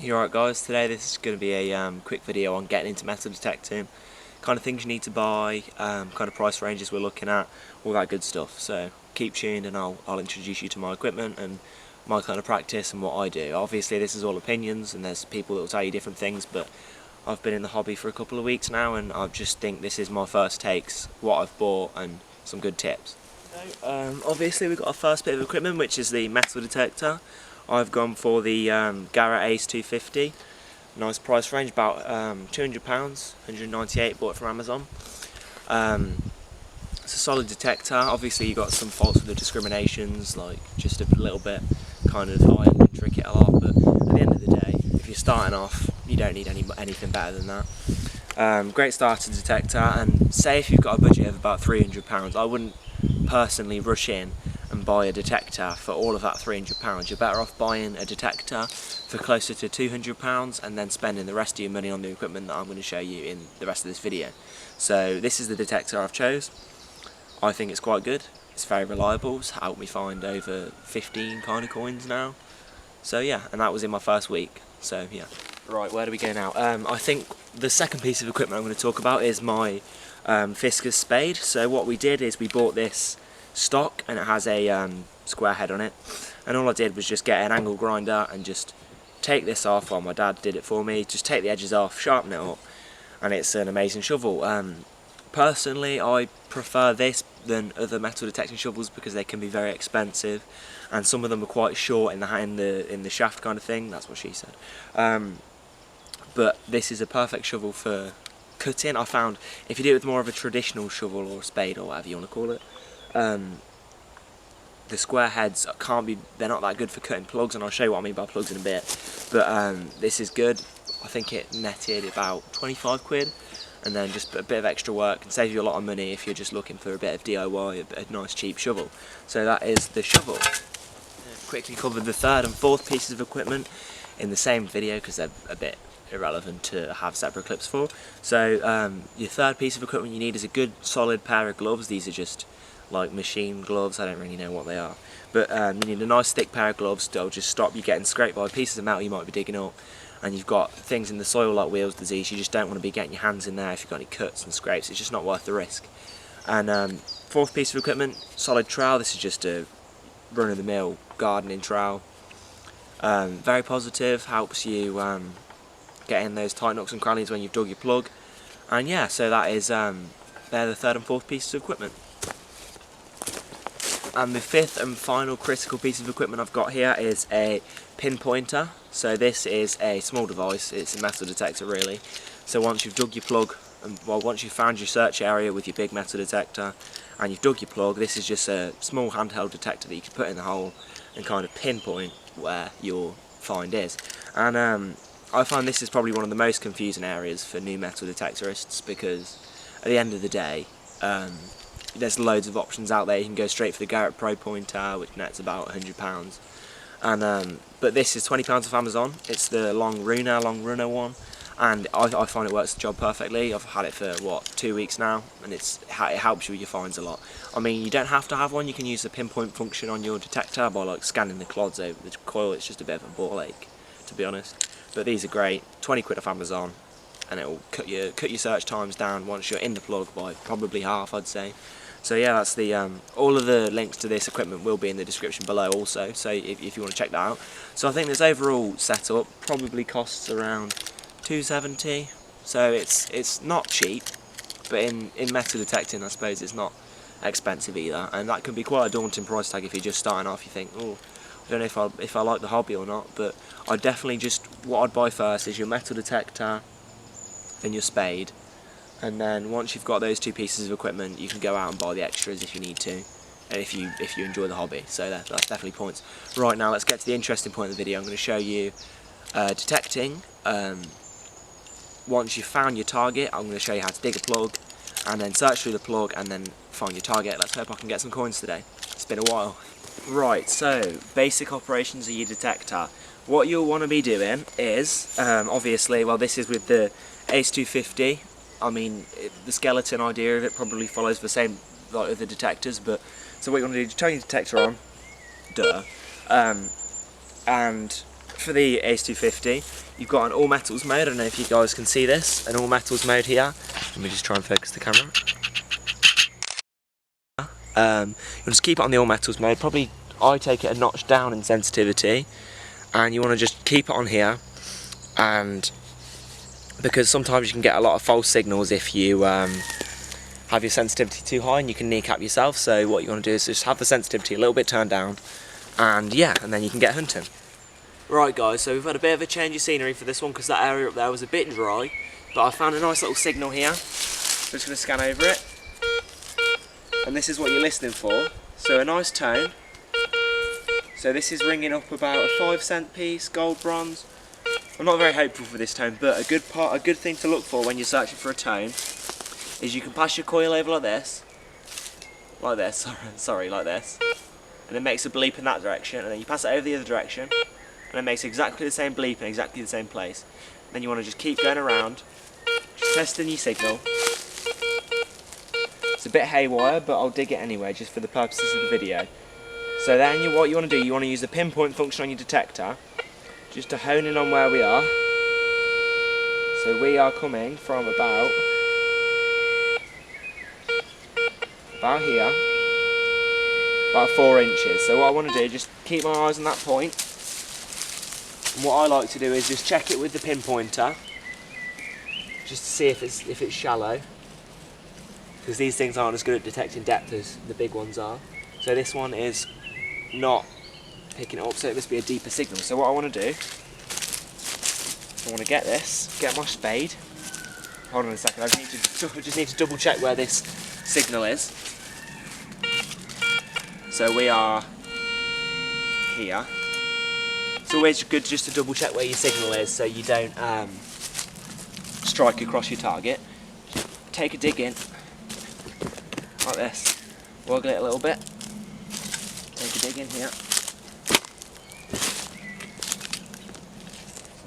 You alright guys, today this is going to be a quick video on getting into metal detecting, kind of things you need to buy, kind of price ranges we're looking at, all that good stuff. So keep tuned and I'll introduce you to my equipment and my kind of practice and what I do. Obviously this is all opinions and there's people that will tell you different things, but I've been in the hobby for a couple of weeks now and I just think this is my first takes, what I've bought and some good tips. So, obviously we've got our first bit of equipment, which is the metal detector. I've gone for the Garrett Ace 250, nice price range, about £200, £198, bought it from Amazon. It's a solid detector. Obviously you've got some faults with the discriminations, like just a little bit kind of high and trick it a lot, but at the end of the day, if you're starting off, you don't need anything better than that. Great starter detector, and say if you've got a budget of about £300, I wouldn't personally rush in and buy a detector for all of that £300. You're better off buying a detector for closer to £200 and then spending the rest of your money on the equipment that I'm going to show you in the rest of this video. So this is the detector I've chose. I think it's quite good, it's very reliable, it's helped me find over 15 kind of coins now. So yeah, and that was in my first week, so yeah. Right, where do we go now? I think the second piece of equipment I'm going to talk about is my Fiskars spade. So what we did is we bought this stock and it has a square head on it, and all I did was just get an angle grinder and just take this off. Well, my dad did it for me, just take the edges off, sharpen it up, and it's an amazing shovel. Personally I prefer this than other metal detecting shovels because they can be very expensive and some of them are quite short in the shaft kind of thing. That's what she said. But this is a perfect shovel for cutting. I found if you do it with more of a traditional shovel or a spade or whatever you want to call it, the square heads they're not that good for cutting plugs, and I'll show you what I mean by plugs in a bit. But this is good. I think it netted about 25 quid, and then just a bit of extra work and saves you a lot of money if you're just looking for a bit of DIY, a nice cheap shovel. So that is the shovel. Quickly covered the third and fourth pieces of equipment in the same video because they're a bit irrelevant to have separate clips for. So your third piece of equipment you need is a good solid pair of gloves. These are just like machine gloves, I don't really know what they are, but you need a nice thick pair of gloves that'll just stop you getting scraped by pieces of metal you might be digging up. And you've got things in the soil like wheels disease, you just don't want to be getting your hands in there if you've got any cuts and scrapes. It's just not worth the risk. And fourth piece of equipment, solid trowel. This is just a run-of-the-mill gardening trowel. Very positive, helps you get in those tight nooks and crannies when you've dug your plug. And yeah, so that is they're the third and fourth pieces of equipment. And the fifth and final critical piece of equipment I've got here is a pinpointer. So this is a small device, it's a metal detector really. So once you've dug your plug, once you've found your search area with your big metal detector and you've dug your plug, this is just a small handheld detector that you can put in the hole and kind of pinpoint where your find is. And I find this is probably one of the most confusing areas for new metal detectorists, because at the end of the day, there's loads of options out there. You can go straight for the Garrett Pro Pointer, which nets about £100, and but this is £20 off Amazon. It's the long runner one, and I find it works the job perfectly. I've had it for what, 2 weeks now, and it helps you with your finds a lot. I mean, you don't have to have one. You can use the pinpoint function on your detector by like scanning the clods over the coil. It's just a bit of a ball ache, to be honest. But these are great. 20 quid off Amazon, and it will cut your search times down once you're in the plug by probably half, I'd say. So yeah, that's the all of the links to this equipment will be in the description below also, so if you want to check that out. So I think this overall setup probably costs around £270, so it's not cheap, but in metal detecting I suppose it's not expensive either, and that can be quite a daunting price tag if you're just starting off. You think, oh, I don't know if I like the hobby or not, but I definitely what I'd buy first is your metal detector and your spade. And then once you've got those two pieces of equipment, you can go out and buy the extras if you need to, and if you enjoy the hobby. So that's definitely points. Right, now let's get to the interesting point of the video. I'm going to show you detecting. Once you've found your target, I'm going to show you how to dig a plug, and then search through the plug, and then find your target. Let's hope I can get some coins today. It's been a while. Right, so basic operations of your detector. What you'll want to be doing is, obviously, well, this is with the Ace 250. I mean, the skeleton idea of it probably follows the same like other detectors, but so what you want to do is turn your detector on, and for the Ace250, you've got an all metals mode. I don't know if you guys can see this, an all metals mode here. Let me just try and focus the camera. You'll just keep it on the all metals mode. Probably I take it a notch down in sensitivity, and you want to just keep it on here, and because sometimes you can get a lot of false signals if you have your sensitivity too high, and you can kneecap yourself. So what you want to do is just have the sensitivity a little bit turned down, and yeah, and then you can get hunting. Right guys, so we've had a bit of a change of scenery for this one because that area up there was a bit dry, but I found a nice little signal here. So I'm just going to scan over it, and this is what you're listening for. So a nice tone. So this is ringing up about a 5-cent piece, gold bronze. I'm not very hopeful for this tone, but a good thing to look for when you're searching for a tone is you can pass your coil over like this, like this, and it makes a bleep in that direction, and then you pass it over the other direction, and it makes exactly the same bleep in exactly the same place. And then you want to just keep going around, just testing your signal. It's a bit haywire, but I'll dig it anyway, just for the purposes of the video. So then what you want to do, you want to use the pinpoint function on your detector, just to hone in on where we are. So we are coming from about here, about 4 inches. So what I want to do, just keep my eyes on that point. And what I like to do is just check it with the pinpointer, just to see if it's shallow, because these things aren't as good at detecting depth as the big ones are. So this one is not picking it up, so it must be a deeper signal. So what I want to do, I want to get my spade. Hold on a second, I just need to double check where this signal is. So we are here. It's always good just to double check where your signal is so you don't strike across your target. Just take a dig in, like this, wiggle it a little bit, take a dig in here.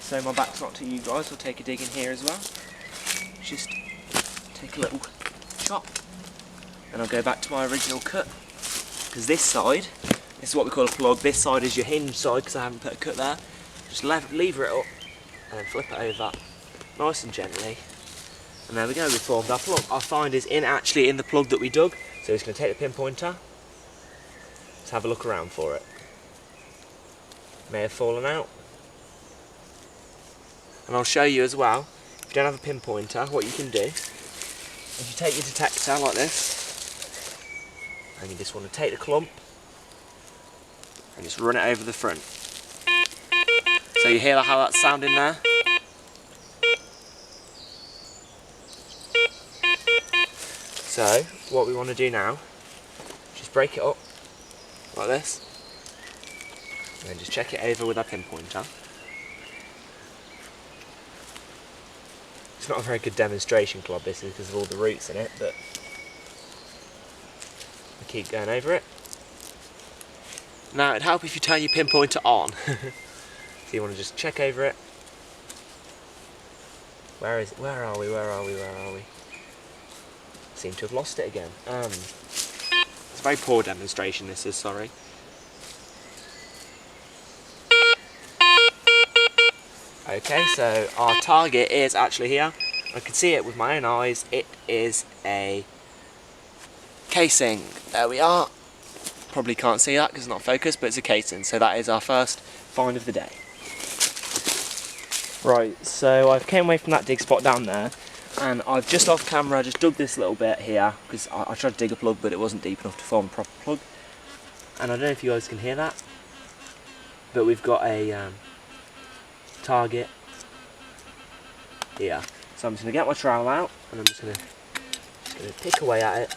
So my back's not to you guys, I'll take a dig in here as well. Just take a little chop, and I'll go back to my original cut. Because this side, this is what we call a plug, this side is your hinge side because I haven't put a cut there. Just lever it up and then flip it over nice and gently. And there we go, we formed our plug. Our find is actually in the plug that we dug, so we're just going to take the pinpointer, let's have a look around for it. May have fallen out. And I'll show you as well, if you don't have a pinpointer, what you can do is you take your detector like this, and you just want to take the clump and just run it over the front. So you hear how that's sounding there? So what we want to do now, just break it up like this, and then just check it over with our pinpointer. It's not a very good demonstration club, this is, because of all the roots in it, but I keep going over it. Now it'd help if you turn your pinpointer on. So you want to just check over it. Where is it? Where are we? Seem to have lost it again. It's a very poor demonstration, this is, sorry. Okay, so our target is actually here. I can see it with my own eyes. It is a casing. There we are. Probably can't see that because it's not focused, but it's a casing. So that is our first find of the day. Right, so I came away from that dig spot down there, and I've just off camera just dug this little bit here because I tried to dig a plug, but it wasn't deep enough to form a proper plug. And I don't know if you guys can hear that, but we've got a target here. So I'm just going to get my trowel out and I'm just going to pick away at it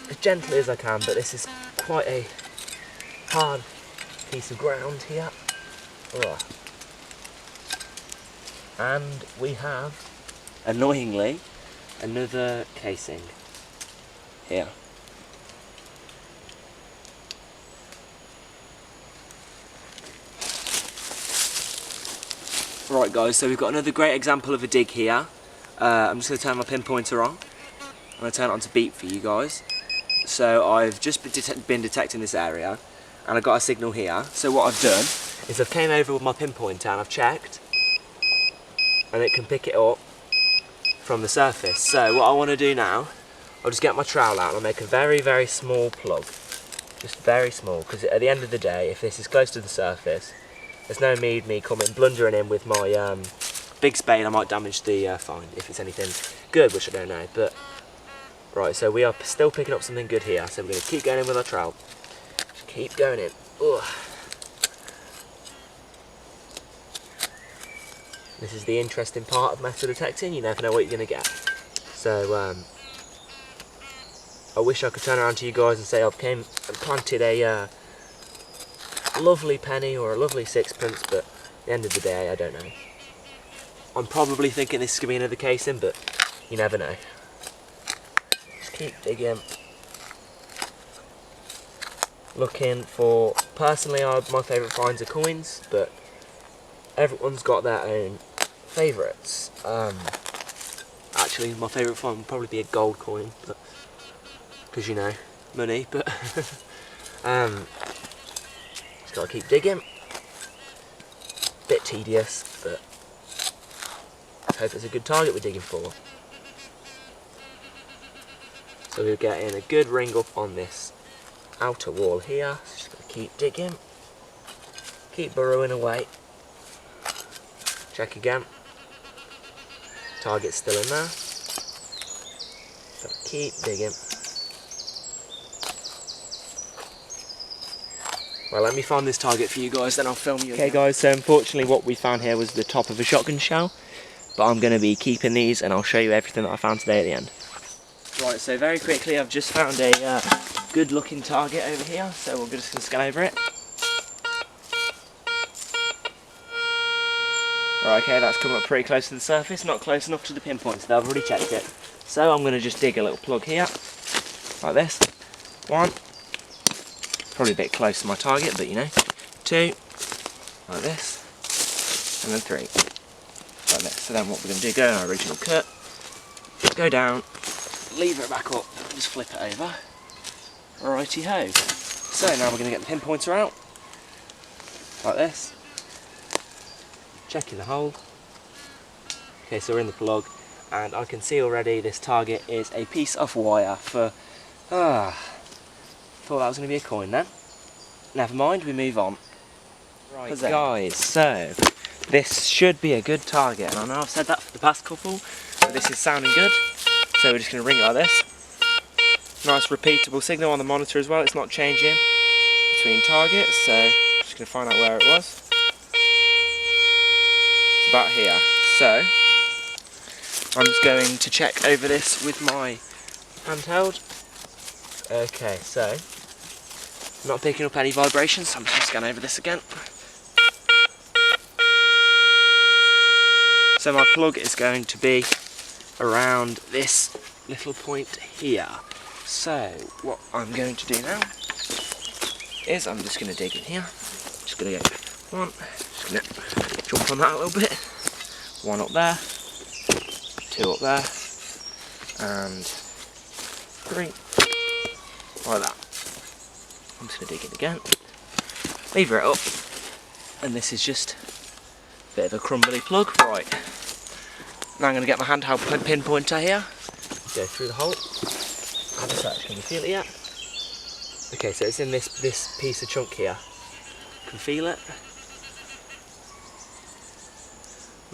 as gently as I can, but this is quite a hard piece of ground here. Ugh. And we have, annoyingly, another casing here. Right guys, so we've got another great example of a dig here. I'm just going to turn my pinpointer on. I'm going to turn it on to beep for you guys. So I've just been detecting this area, and I've got a signal here. So what I've done is I've came over with my pinpointer and I've checked, and it can pick it up from the surface. So what I want to do now, I'll just get my trowel out and I'll make a very, very small plug. Just very small, because at the end of the day, if this is close to the surface, there's no need me coming blundering in with my big spade. I might damage the find if it's anything good, which I don't know. But right, so we are still picking up something good here. So we're going to keep going in with our trowel. Just keep going in. Ugh. This is the interesting part of metal detecting. You never know what you're going to get. So I wish I could turn around to you guys and say I've came and planted a lovely penny or a lovely sixpence, but at the end of the day, I don't know. I'm probably thinking this is going to be another casing, but you never know. Just keep digging. Looking for, personally, my favourite finds are coins, but everyone's got their own favourites. Actually, my favourite find would probably be a gold coin, but because you know, money, but just gotta keep digging. Bit tedious, but I hope it's a good target we're digging for. So we're getting a good ring up on this outer wall here. So just gotta keep digging, keep burrowing away. Check again. Target's still in there. Gotta keep digging. Well, let me find this target for you guys, then I'll film you again. Okay guys, so unfortunately what we found here was the top of a shotgun shell, but I'm going to be keeping these and I'll show you everything that I found today at the end. Right, so very quickly I've just found a good looking target over here, so we're just going to scan over it. Right, okay, that's coming up pretty close to the surface, not close enough to the pinpoint, so I've already checked it. So I'm going to just dig a little plug here, like this. One. Probably a bit close to my target, but you know. Two, like this, and then three, like this. So then what we're going to do, go in our original cut, go down, lever it back up, and just flip it over. Righty ho. So now we're going to get the pinpointer out, like this, checking the hole. Okay, so we're in the plug, and I can see already this target is a piece of wire for, thought that was going to be a coin then. Never mind, we move on. Right guys, so this should be a good target, and I know I've said that for the past couple, but this is sounding good. So we're just going to ring it like this. Nice repeatable signal on the monitor as well, it's not changing between targets, so just going to find out where it was. It's about here. So I'm just going to check over this with my handheld. Okay, so not picking up any vibrations, so I'm just going to scan over this again. So my plug is going to be around this little point here. So what I'm going to do now is I'm just going to dig in here. Just going to get one, just going to jump on that a little bit. One up there, two up there, and three, like that. I'm just going to dig in again, lever it up, and this is just a bit of a crumbly plug. Right, now I'm going to get my handheld pinpointer here, go through the hole. Have a touch, can you feel it yet? Okay, so it's in this piece of chunk here. Can feel it?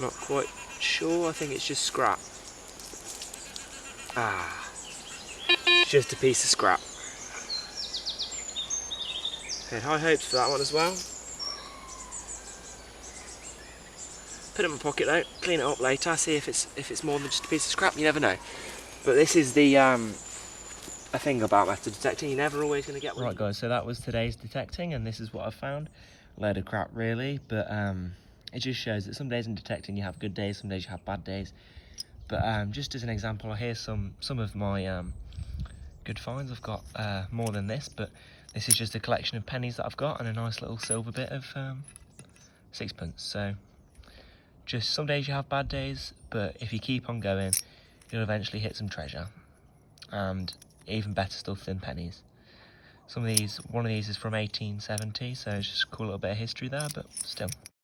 Not quite sure, I think it's just scrap. It's just a piece of scrap. Okay, high hopes for that one as well. Put it in my pocket though, clean it up later, see if it's more than just a piece of scrap, you never know. But this is the a thing about metal detecting, you're never always going to get one. Right guys, so that was today's detecting, and this is what I found. A load of crap really, but it just shows that some days in detecting you have good days, some days you have bad days. But just as an example, here's some of my good finds. I've got more than this, but this is just a collection of pennies that I've got and a nice little silver bit of sixpence. So just some days you have bad days, but if you keep on going, you'll eventually hit some treasure, and even better stuff than pennies. One of these is from 1870, so it's just a cool little bit of history there, but still.